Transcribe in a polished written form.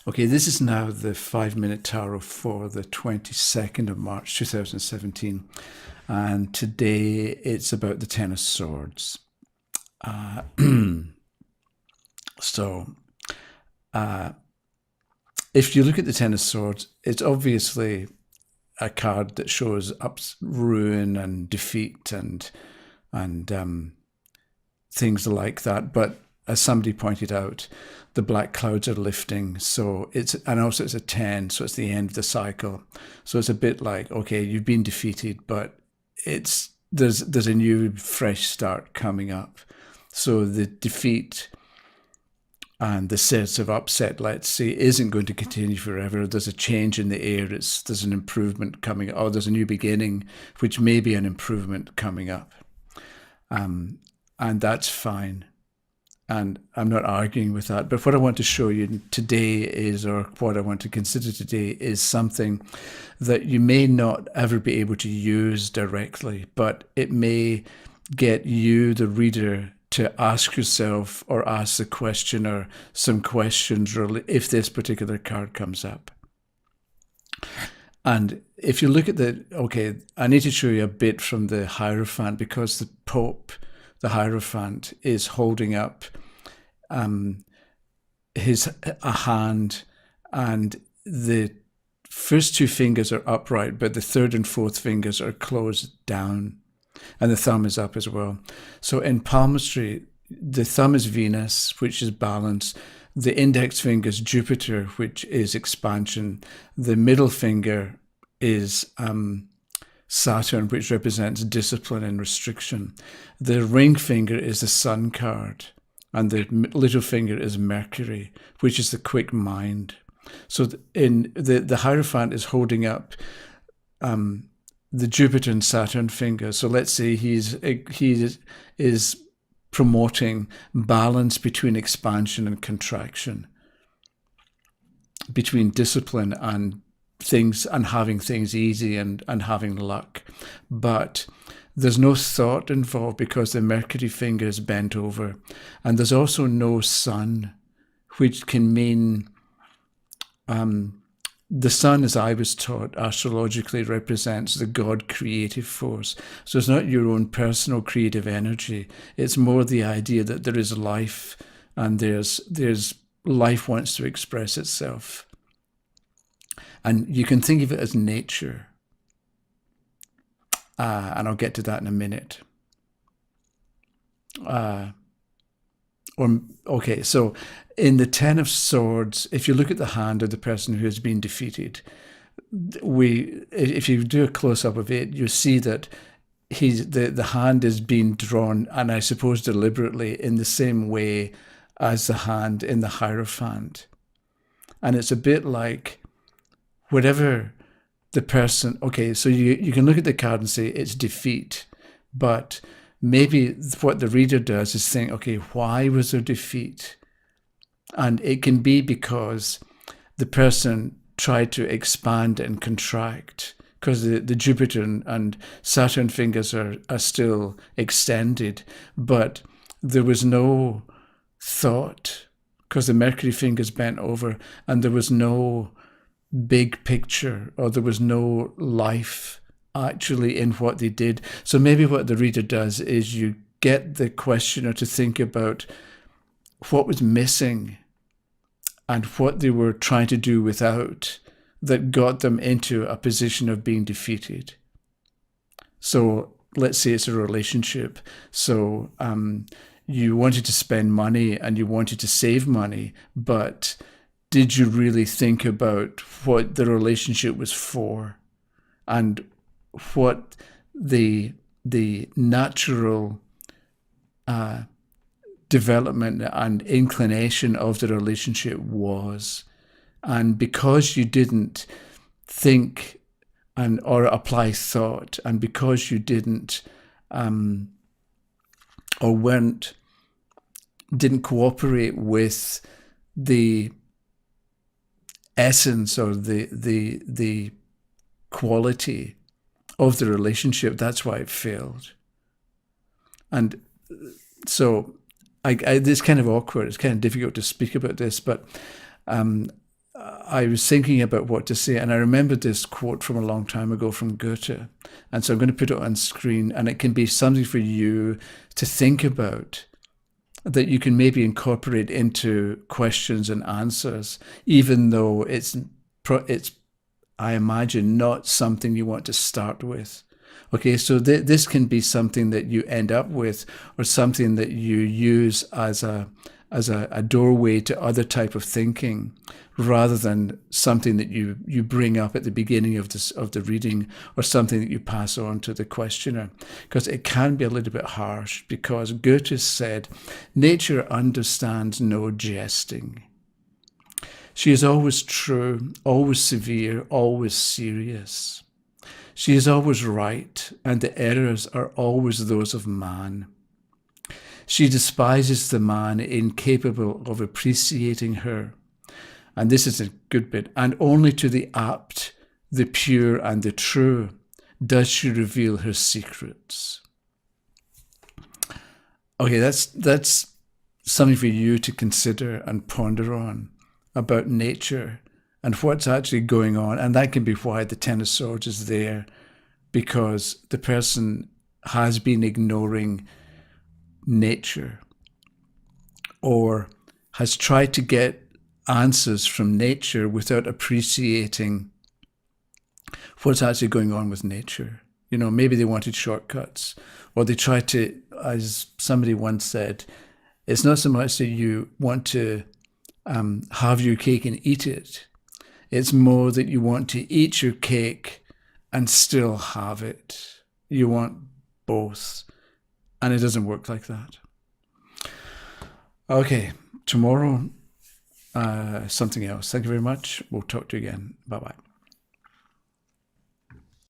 Okay, this is now the 5 minute tarot for the 22nd of March 2017. And today it's about the Ten of Swords. So, if you look at the Ten of Swords, it's obviously a card that shows ruin and defeat and things like that. But as somebody pointed out, the black clouds are lifting. So and also it's a 10, so it's the end of the cycle. So it's a bit like, okay, you've been defeated, but there's a new fresh start coming up. So the defeat and the sense of upset, let's say, isn't going to continue forever. There's a change in the air. There's an improvement coming, or there's a new beginning, which may be an improvement coming up. And that's fine. And I'm not arguing with that. But what I want to show you today is, or what I want to consider today, is something that you may not ever be able to use directly, but it may get you, the reader, to ask yourself or ask the questioner some questions if this particular card comes up. And if you look at I need to show you a bit from the Hierophant, because the Pope, the Hierophant, is holding up a hand, and the first two fingers are upright, but the third and fourth fingers are closed down, and the thumb is up as well. So in palmistry, the thumb is Venus, which is balance. The index finger is Jupiter, which is expansion. The middle finger is Saturn, which represents discipline and restriction. The ring finger is the Sun card, and the little finger is Mercury, which is the quick mind. So the Hierophant is holding up the Jupiter and Saturn finger. So let's say he is promoting balance between expansion and contraction, between discipline and things, and having things easy and having luck. But there's no thought involved because the Mercury finger is bent over. And there's also no sun, which can mean the sun, as I was taught, astrologically represents the God creative force. So it's not your own personal creative energy. It's more the idea that there is life, and there's life wants to express itself. And you can think of it as nature. And I'll get to that in a minute. So in the Ten of Swords, if you look at the hand of the person who has been defeated, if you do a close-up of it, you see that the hand is being drawn, and I suppose deliberately, in the same way as the hand in the Hierophant. And it's a bit like whatever the person, so you can look at the card and say it's defeat, but maybe what the reader does is think, why was there defeat? And it can be because the person tried to expand and contract, because the Jupiter and Saturn fingers are still extended, but there was no thought, because the Mercury fingers bent over, and there was no big picture, or there was no life actually in what they did. So maybe what the reader does is you get the questioner to think about what was missing and what they were trying to do without that got them into a position of being defeated. So let's say it's a relationship. So you wanted to spend money and you wanted to save money, but did you really think about what the relationship was for, and what the natural development and inclination of the relationship was? And because you didn't think or apply thought, and because you didn't didn't cooperate with the essence or the quality of the relationship, that's why it failed. And so it's kind of awkward. It's kind of difficult to speak about this, but I was thinking about what to say, and I remembered this quote from a long time ago from Goethe. And so I'm going to put it on screen, and it can be something for you to think about, that you can maybe incorporate into questions and answers, even though it's I imagine, not something you want to start with. Okay, so this can be something that you end up with, or something that you use as a doorway to other type of thinking, rather than something that you bring up at the beginning of the reading, or something that you pass on to the questioner, because it can be a little bit harsh. Because Goethe said, "Nature understands no jesting. She is always true, always severe, always serious. She is always right, and the errors are always those of man. She despises the man incapable of appreciating her." And this is a good bit. "And only to the apt, the pure, and the true does she reveal her secrets." Okay, that's something for you to consider and ponder on, about nature and what's actually going on. And that can be why the Ten of Swords is there, because the person has been ignoring nature, or has tried to get answers from nature without appreciating what's actually going on with nature. Maybe they wanted shortcuts, or they tried to, as somebody once said, it's not so much that you want to have your cake and eat it. It's more that you want to eat your cake and still have it. You want both. And it doesn't work like that. Okay, tomorrow, something else. Thank you very much. We'll talk to you again. Bye-bye.